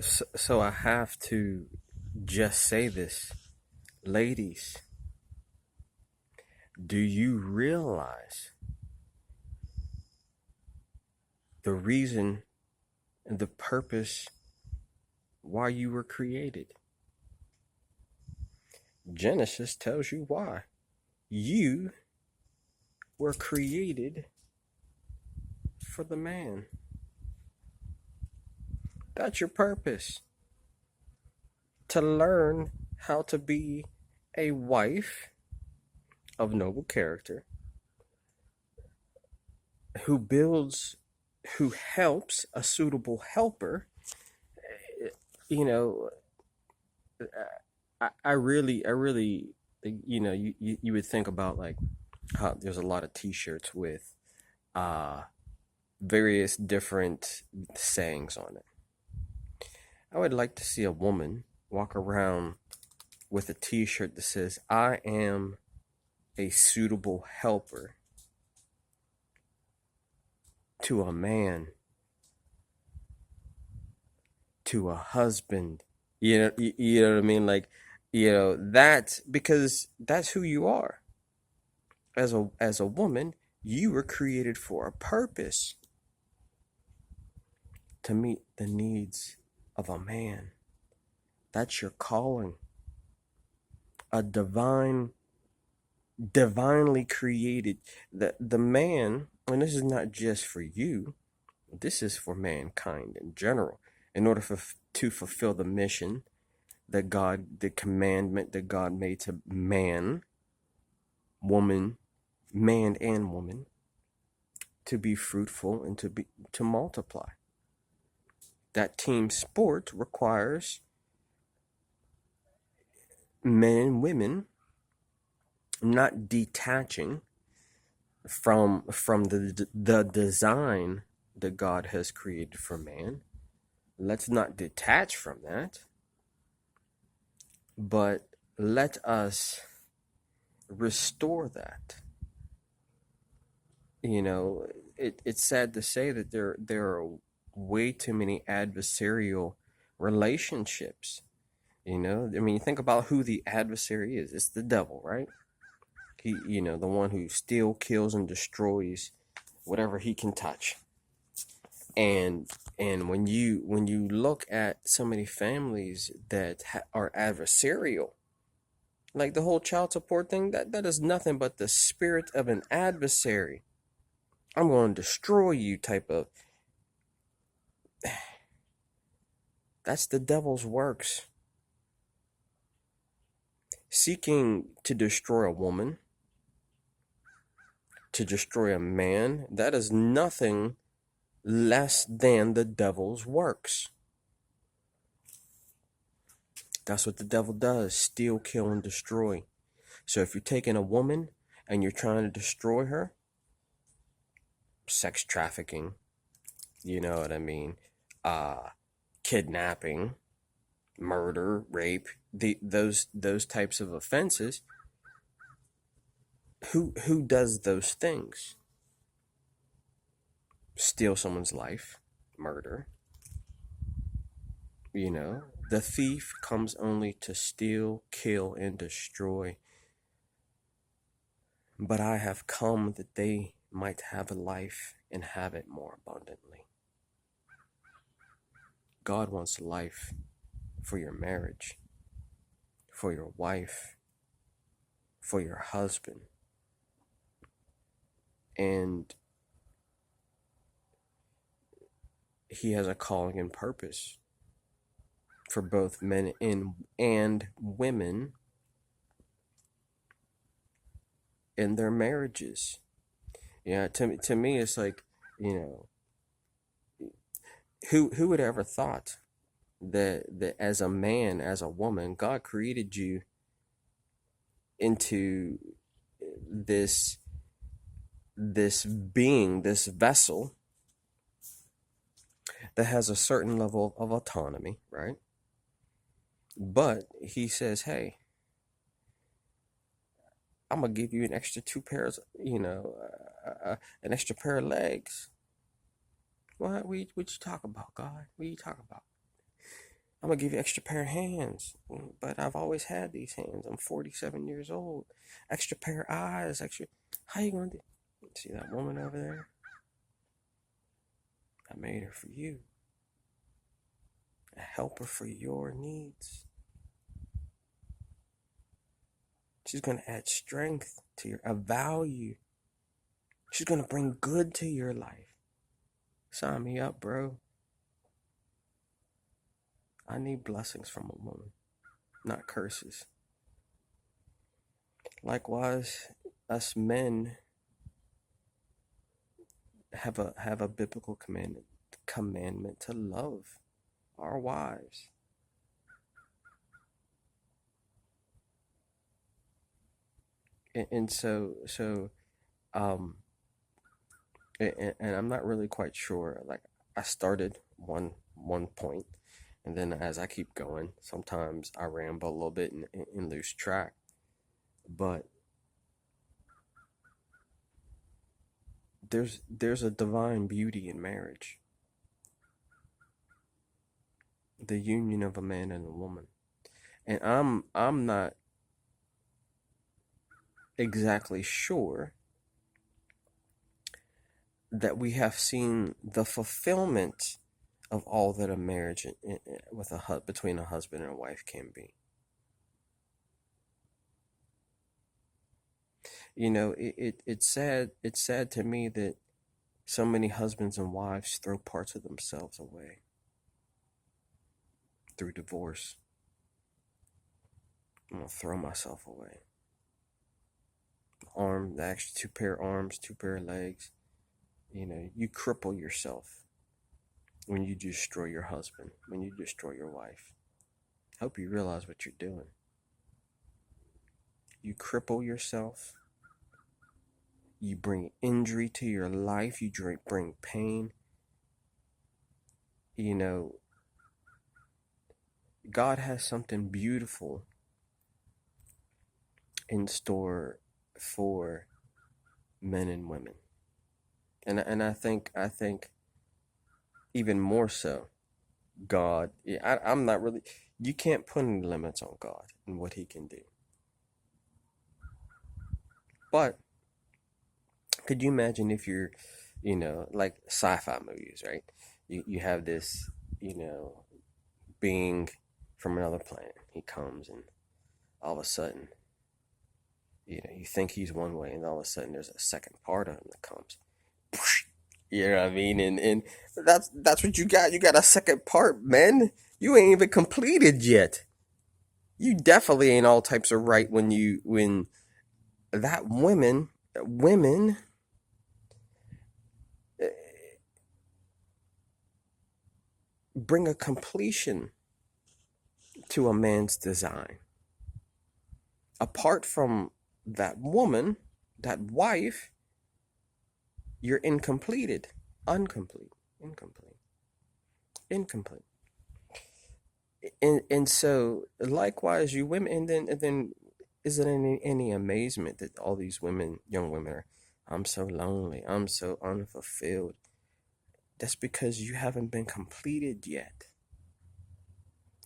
So I have to just say this. Ladies, do you realize the reason and the purpose why you were created? Genesis tells you why. You were created for the man. That's your purpose. To learn how to be a wife of noble character who builds, who helps a suitable helper. You know, I really, you would think about like how there's a lot of T-shirts with uh various different sayings on it. I would like to see a woman walk around with a T-shirt that says, "I am a suitable helper to a man, to a husband." You know what I mean? Like, that's because that's who you are. As a woman, you were created for a purpose, to meet the needs of a man. That's your calling. A divinely created. The man, and this is not just for you, this is for mankind in general. In order to fulfill the mission that God, the commandment that God made to woman, man and woman, to be fruitful and to multiply. That team sport requires men and women not detaching from the design that God has created for man. Let's not detach from that, but let us restore that. You know, it's sad to say that there are way too many adversarial relationships. I mean, think about who the adversary is. It's the devil, right? He, the one who steals, kills, and destroys whatever he can touch. And when you look at so many families that are adversarial, like the whole child support thing, that is nothing but the spirit of an adversary. I'm going to destroy you type of. That's the devil's works. Seeking to destroy a woman, to destroy a man, that is nothing less than the devil's works. That's what the devil does: steal, kill, and destroy. So if you're taking a woman and you're trying to destroy her, sex trafficking, you know what I mean, kidnapping, murder, rape, those types of offenses. Who does those things? Steal someone's life, murder. The thief comes only to steal, kill, and destroy. But I have come that they might have a life and have it more abundantly. God wants life for your marriage, for your wife, for your husband. And he has a calling and purpose for both men and women in their marriages. Yeah, to me, it's like, who would ever thought that as a man, as a woman, God created you into this being, this vessel that has a certain level of autonomy, right? But he says, hey, I'm gonna give you an extra two pairs, an extra pair of legs. What you talk about, God? What you talk about? I'm gonna give you extra pair of hands, but I've always had these hands. I'm 47 years old. Extra pair of eyes, extra. How you gonna do? See that woman over there? I made her for you. A helper for your needs. She's gonna add strength to a value. She's gonna bring good to your life. Sign me up, bro. I need blessings from a woman, not curses. Likewise, us men have a biblical commandment to love our wives. And so um and I'm not really quite sure. Like, I started one point, and then as I keep going, sometimes I ramble a little bit and lose track. But there's a divine beauty in marriage, the union of a man and a woman. And I'm not exactly sure that we have seen the fulfillment of all that a marriage with between a husband and a wife can be. You know, it's sad to me that so many husbands and wives throw parts of themselves away through divorce. I'm gonna throw myself away. The extra two pair of arms, two pair of legs. You know, you cripple yourself when you destroy your husband, when you destroy your wife. Hope you realize what you're doing. You cripple yourself. You bring injury to your life. You bring pain. You know, God has something beautiful in store for men and women. And I think even more so, God, I'm not really, you can't put any limits on God and what he can do. But could you imagine if you're, like sci-fi movies, right? You have this, being from another planet. He comes, and all of a sudden, you think he's one way, and all of a sudden there's a second part of him that comes. You know what I mean? And that's what you got. You got a second part, man. You ain't even completed yet. You definitely ain't all types of right when that women eh, bring a completion to a man's design. Apart from that woman, that wife, you're incompleted, incomplete, incomplete. And so likewise, you women, and then is it any amazement that all these young women are, I'm so lonely, I'm so unfulfilled? That's because you haven't been completed yet.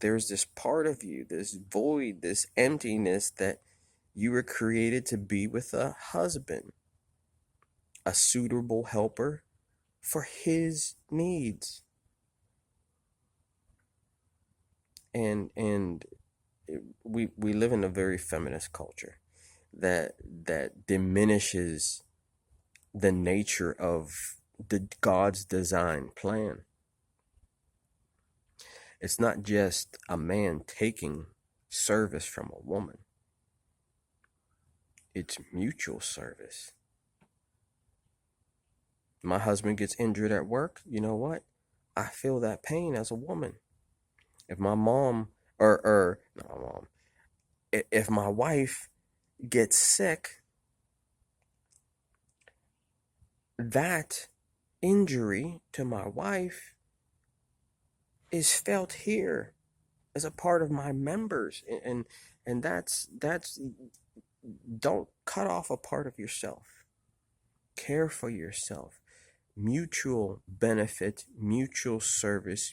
There's this part of you, this void, this emptiness, that you were created to be with a husband, a suitable helper for his needs. And we live in a very feminist culture that diminishes the nature of the God's design plan. It's not just a man taking service from a woman. It's mutual service. My husband gets injured at work, you know what? I feel that pain as a woman. If my mom or not my mom, if my wife gets sick, that injury to my wife is felt here as a part of my members, and that's don't cut off a part of yourself. Care for yourself. Mutual benefit, mutual service,